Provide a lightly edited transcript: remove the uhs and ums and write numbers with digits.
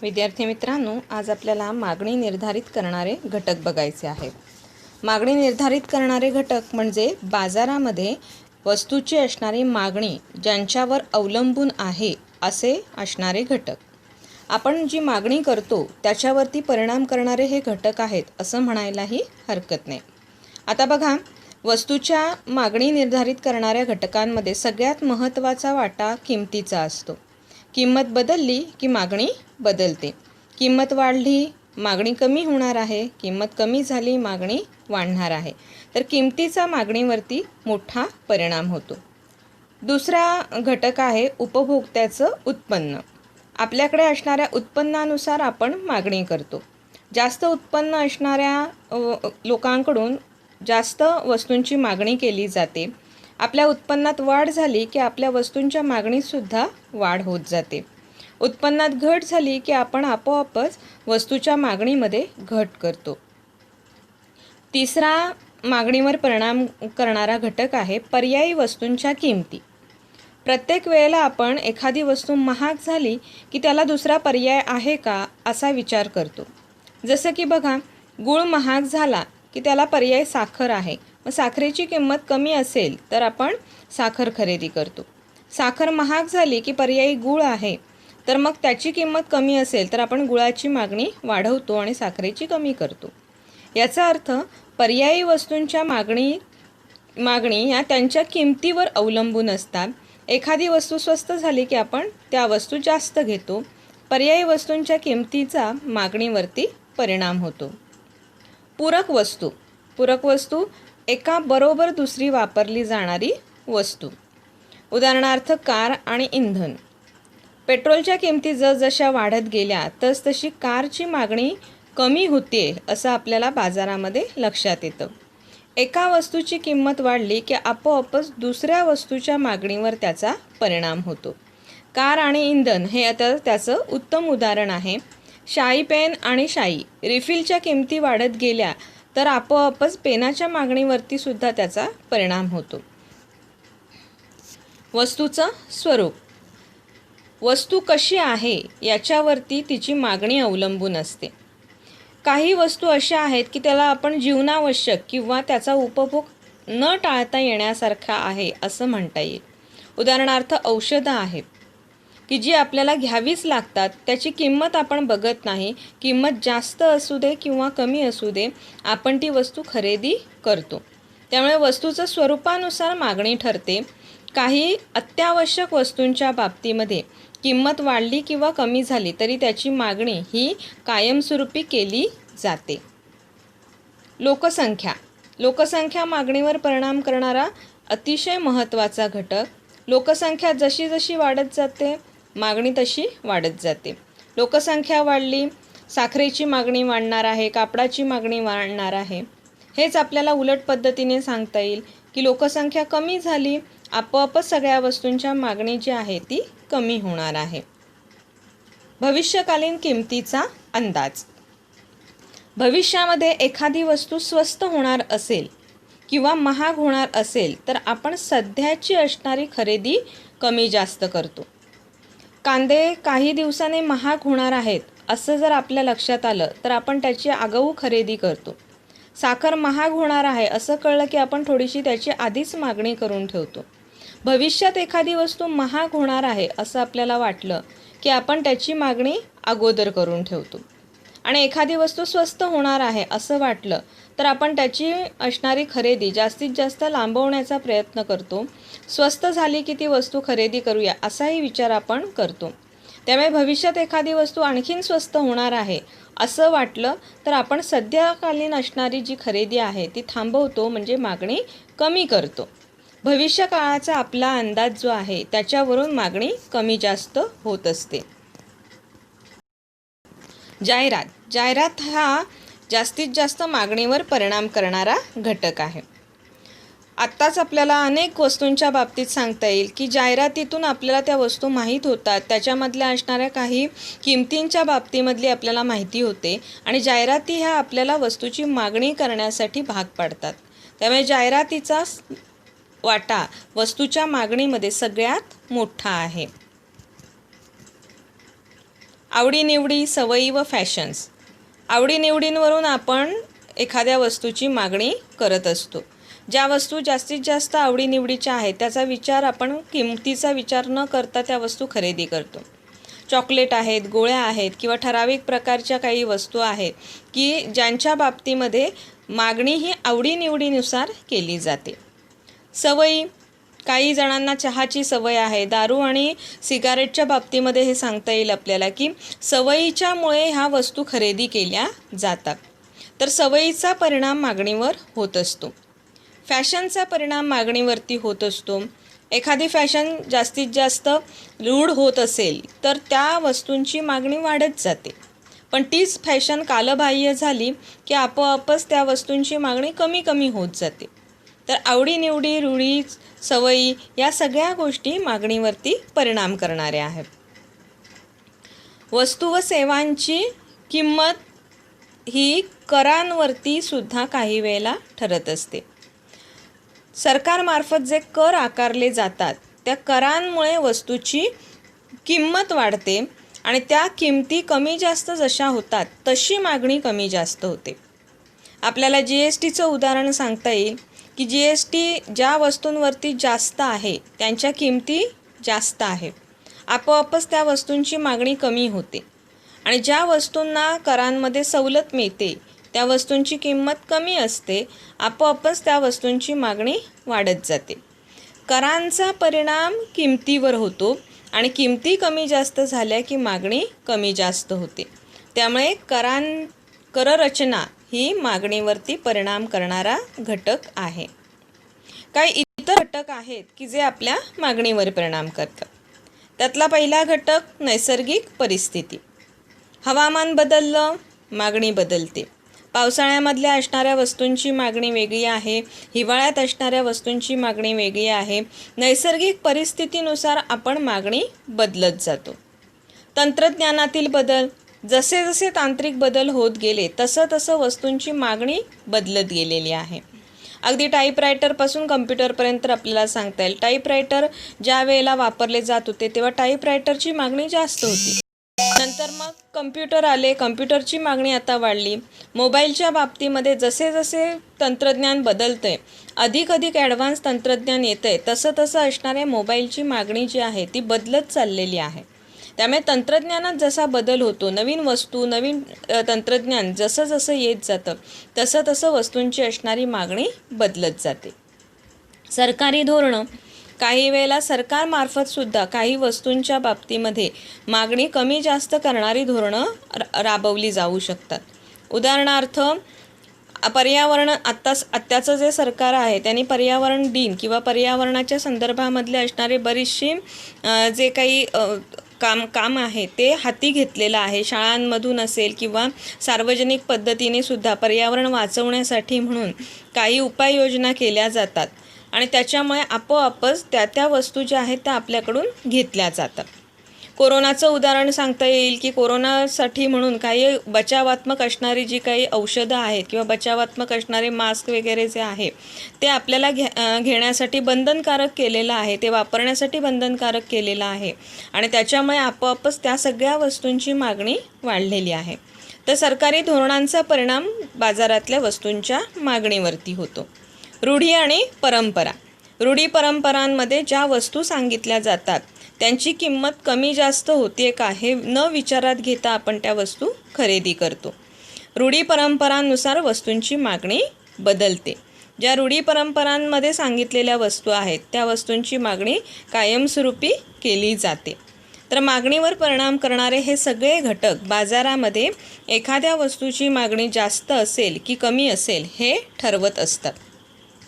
विद्यार्थी मित्रांनो, आज आपल्याला मागणी निर्धारित करणारे घटक बघायचे आहेत. मागणी निर्धारित करणारे घटक म्हणजे बाजारामध्ये वस्तूची असणारी मागणी ज्यांच्यावर अवलंबून आहे असे असणारे घटक. आपण जी मागणी करतो त्याच्यावरती परिणाम करणारे हे घटक आहेत असं म्हणायलाही हरकत नाही. आता बघा, वस्तूच्या मागणी निर्धारित करणाऱ्या घटकांमध्ये सगळ्यात महत्त्वाचा वाटा किमतीचा असतो. किंमत बदलली की मागणी बदलते. किंमत वाढली, मागणी कमी होणार आहे. किंमत कमी झाली, मागणी वाढणार आहे. तर किमतीचा मागणीवरती मोठा परिणाम होतो. दुसरा घटक आहे उपभोक्त्याचं उत्पन्न. आपल्याकडे असणाऱ्या उत्पन्नानुसार आपण मागणी करतो. जास्त उत्पन्न असणाऱ्या लोकांकडून जास्त वस्तूंची मागणी केली जाते. आपल्या उत्पन्नात वाढ झाली की आपल्या वस्तूंच्या मागणीतसुद्धा वाढ होत जाते. उत्पन्नात घट झाली की आपण आपोआपच वस्तूच्या मागणीमध्ये घट करतो. तिसरा मागणीवर परिणाम करणारा घटक आहे पर्यायी वस्तूंच्या किमती. प्रत्येक वेळेला आपण एखादी वस्तू महाग झाली की त्याला दुसरा पर्याय आहे का असा विचार करतो. जसं की बघा, गूळ महाग झाला की त्याला पर्याय साखर आहे. मग साखरेची किंमत कमी असेल तर आपण साखर खरेदी करतो. साखर महाग झाली की पर्यायी गूळ आहे, तर मग त्याची किंमत कमी असेल तर आपण गुळाची मागणी वाढवतो आणि साखरेची कमी करतो. याचा अर्थ पर्यायी वस्तूंच्या मागणी या त्यांच्या किमतीवर अवलंबून असतात. एखादी वस्तू स्वस्त झाली की आपण त्या वस्तू जास्त घेतो. पर्यायी वस्तूंच्या किमतीचा मागणीवरती परिणाम होतो. पूरक वस्तू एका बरोबर दुसरी वापरली जाणारी वस्तू. उदाहरणार्थ कार आणि इंधन. पेट्रोलच्या किमती जसजशा वाढत गेल्या तसतशी कारची मागणी कमी होते असं आपल्याला बाजारामध्ये लक्षात येतं. एका वस्तूची किंमत वाढली की आपोआपच दुसऱ्या वस्तूच्या मागणीवर त्याचा परिणाम होतो. कार आणि इंधन हे आता त्याचं उत्तम उदाहरण आहे. शाई पेन आणि शाई रिफिलच्या किमती वाढत गेल्या तर आपोआपच पेनाच्या मागणीवरती सुद्धा त्याचा परिणाम होतो. वस्तूचं स्वरूप. वस्तू कशी आहे याच्यावरती तिची मागणी अवलंबून असते. काही वस्तू अशा आहेत की त्याला आपण जीवनावश्यक किंवा त्याचा उपभोग न टाळता येण्यासारखा आहे असं म्हणता येईल. उदाहरणार्थ औषधं आहेत की जी आपल्याला घ्यावीच लागतात. त्याची किंमत आपण बघत नाही. किंमत जास्त असू दे किंवा कमी असू दे, आपण ती वस्तू खरेदी करतो. त्यामुळे वस्तूचं स्वरूपानुसार मागणी ठरते. काही अत्यावश्यक वस्तूंच्या बाबतीमध्ये किंमत वाढली किंवा कमी झाली तरी त्याची मागणी ही कायमस्वरूपी केली जाते. लोकसंख्या मागणीवर परिणाम करणारा अतिशय महत्त्वाचा घटक. लोकसंख्या जशी जशी वाढत जाते, मागणी तशी वाढत जाते. लोकसंख्या वाढली, साखरेची मागणी वाढणार आहे, कापडाची मागणी वाढणार आहे. हेच आपल्याला उलट पद्धतीने सांगता येईल की लोकसंख्या कमी झाली, आपोआपच सगळ्या वस्तूंच्या मागणी जी आहे ती कमी होणार आहे. भविष्यकालीन किमतीचा अंदाज. भविष्यामध्ये एखादी वस्तू स्वस्त होणार असेल किंवा महाग होणार असेल तर आपण सध्याची असणारी खरेदी कमी जास्त करतो. कांदे काही दिवसांनी महाग होणार आहेत असं जर आपल्या लक्षात आलं तर आपण त्याची आगाऊ खरेदी करतो. साखर महाग होणार आहे असं कळलं की आपण थोडीशी त्याची आधीच मागणी करून ठेवतो. भविष्यात एखादी वस्तू महाग होणार आहे असं आपल्याला वाटलं की आपण त्याची मागणी अगोदर करून ठेवतो. आणि एखादी वस्तू स्वस्त होणार आहे असं वाटलं तर आपण त्याची असणारी खरेदी जास्तीत जास्त लांबवण्याचा प्रयत्न करतो. स्वस्त झाली की ती वस्तू खरेदी करूया असाही विचार आपण करतो. त्यामुळे भविष्यात एखादी वस्तू आणखीन स्वस्त होणार आहे असं वाटलं तर आपण सध्याकालीन असणारी जी खरेदी आहे ती थांबवतो, म्हणजे मागणी कमी करतो. भविष्यकाळाचा आपला अंदाज जो आहे त्याच्यावरून मागणी कमी जास्त होत असते. जाहिरात हा जास्तीत जास्त मागणीवर परिणाम करणारा घटक आहे. आत्ताच आपल्याला अनेक वस्तूंच्या बाबतीत सांगता येईल की जाहिरातीतून आपल्याला त्या वस्तू माहीत होतात, त्याच्यामधल्या असणाऱ्या काही किमतींच्या बाबतीमधली आपल्याला माहिती होते आणि जाहिराती ह्या आपल्याला वस्तूची मागणी करण्यासाठी भाग पाडतात. त्यामुळे जाहिरातीचा वाटा वस्तूच्या मागणीमध्ये सगळ्यात मोठा आहे. आवडीनिवडी, सवयी व फॅशन्स. आवडीनिवडींवरून आपण एखाद्या वस्तूची मागणी करत असतो. ज्या वस्तू जास्तीत जास्त आवडीनिवडीच्या आहेत त्याचा विचार आपण किमतीचा विचार न करता त्या वस्तू खरेदी करतो. चॉकलेट आहेत, गोळ्या आहेत किंवा ठराविक प्रकारच्या काही वस्तू आहेत की ज्यांच्या बाबतीमध्ये मागणी ही आवडीनिवडीनुसार केली जाते. सवयी, काही जणांना चहाची सवय आहे. दारू आणि सिगारेटच्या बाबतीमध्ये हे सांगता येईल आपल्याला की सवयीच्यामुळे ह्या वस्तू खरेदी केल्या जातात. तर सवयीचा परिणाम मागणीवर होत असतो. फॅशनचा परिणाम मागणीवरती होत असतो. एखादी फॅशन जास्तीत जास्त रूढ होत असेल तर त्या वस्तूंची मागणी वाढत जाते. पण तीच फॅशन कालबाह्य झाली की आपोआपच त्या वस्तूंची मागणी कमी कमी होत जाते. तर आवडीनिवडी, रूढी, सवयी या सगळ्या गोष्टी मागणीवरती परिणाम करणाऱ्या आहेत. वस्तू व सेवांची किंमत ही करांवरती सुद्धा काही वेळेला ठरत असते. सरकारमार्फत जे कर आकारले जातात त्या करांमुळे वस्तूची किंमत वाढते आणि त्या किमती कमी जास्त जशा होतात तशी मागणी कमी जास्त होते. आपल्याला GSTचं उदाहरण सांगता येईल की GST ज्या वस्तूंवरती जास्त आहे त्यांच्या किमती जास्त आहेत. आपोआपच त्या वस्तूंची मागणी कमी होते आणि ज्या वस्तूंना करांमध्ये सवलत मिळते त्या वस्तूंची किंमत कमी असते. आपोआपच त्या वस्तूंची मागणी वाढत जाते. करांचा परिणाम किमतीवर होतो आणि किमती कमी जास्त झाल्या की मागणी कमी जास्त होते. त्यामुळे कररचना ही मागणीवरती परिणाम करणारा घटक आहे. काही इतर घटक आहेत की जे आपल्या मागणीवर परिणाम करतात. त्यातला पहिला घटक नैसर्गिक परिस्थिती. हवामान बदललं, मागणी बदलते. पावसाळ्यामधल्या असणाऱ्या वस्तूंची मागणी वेगळी आहे, हिवाळ्यात असणाऱ्या वस्तूंची मागणी वेगळी आहे. नैसर्गिक परिस्थितीनुसार आपण मागणी बदलत जातो. तंत्रज्ञानातील बदल, जसे जसे तांत्रिक बदल होत गेले तसं तसं वस्तूंची मागणी बदलत गेलेली आहे. अगदी टाईपरायटरपासून कम्प्युटरपर्यंत आपल्याला सांगता येईल. टाईपरायटर ज्या वेळेला वापरले जात होते तेव्हा टाईपरायटरची मागणी जास्त होती. नंतर मग कम्प्युटर आले, कम्प्युटरची मागणी आता वाढली. मोबाईलच्या बाबतीमध्ये जसे जसे तंत्रज्ञान बदलतं आहे, अधिक अधिक ॲडव्हान्स तंत्रज्ञान येतं आहे, तसं तसं असणाऱ्या मोबाईलची मागणी जी आहे ती बदलत चाललेली आहे. त्यामुळे तंत्रज्ञानात जसा बदल होतो, नवीन वस्तू, नवीन तंत्रज्ञान जसं जसं येत जातं तसं तसं वस्तूंची असणारी मागणी बदलत जाते. सरकारी धोरणं, काही वेळेला सरकारमार्फतसुद्धा काही वस्तूंच्या बाबतीमध्ये मागणी कमी जास्त करणारी धोरणं राबवली जाऊ शकतात. उदाहरणार्थ पर्यावरण, आत्ताचं जे सरकार आहे त्यांनी पर्यावरण दिन किंवा पर्यावरणाच्या संदर्भामधले असणारे बरीचशी जे काही काम आहे ते हाती घेतलेलं आहे. शाळांमधून असेल किंवा सार्वजनिक पद्धतीने सुद्धा पर्यावरण वाचवण्यासाठी म्हणून काही उपाययोजना केल्या जातात आणि त्याच्यामुळे आपोआपच त्या वस्तू ज्या आहेत त्या आपल्याकडून घेतल्या जातात. कोरोनाचं उदाहरण सांगता येईल की कोरोनासाठी म्हणून काही बचावात्मक असणारी जी काही औषधं आहेत किंवा बचावात्मक असणारे मास्क वगैरे जे आहे ते आपल्याला घेण्यासाठी बंधनकारक केलेलं आहे, ते वापरण्यासाठी बंधनकारक केलेलं आहे आणि त्याच्यामुळे आपोआपच त्या सगळ्या वस्तूंची मागणी वाढलेली आहे. तर सरकारी धोरणांचा परिणाम बाजारातल्या वस्तूंच्या मागणीवरती होतो. रूढी आणि परंपरा. रूढी परंपरांमध्ये ज्या वस्तू सांगितल्या जातात त्यांची किंमत कमी जास्त होते का हे न विचारात घेता आपण त्या वस्तू खरेदी करतो. रूढी परंपरांनुसार वस्तूंची मागणी बदलते. ज्या रूढी परंपरांमध्ये सांगितलेल्या वस्तू आहेत त्या वस्तूंची मागणी कायमस्वरूपी केली जाते. तर मागणीवर परिणाम करणारे हे सगळे घटक बाजारामध्ये एखाद्या वस्तूची मागणी जास्त असेल की कमी असेल हे ठरवत असतात.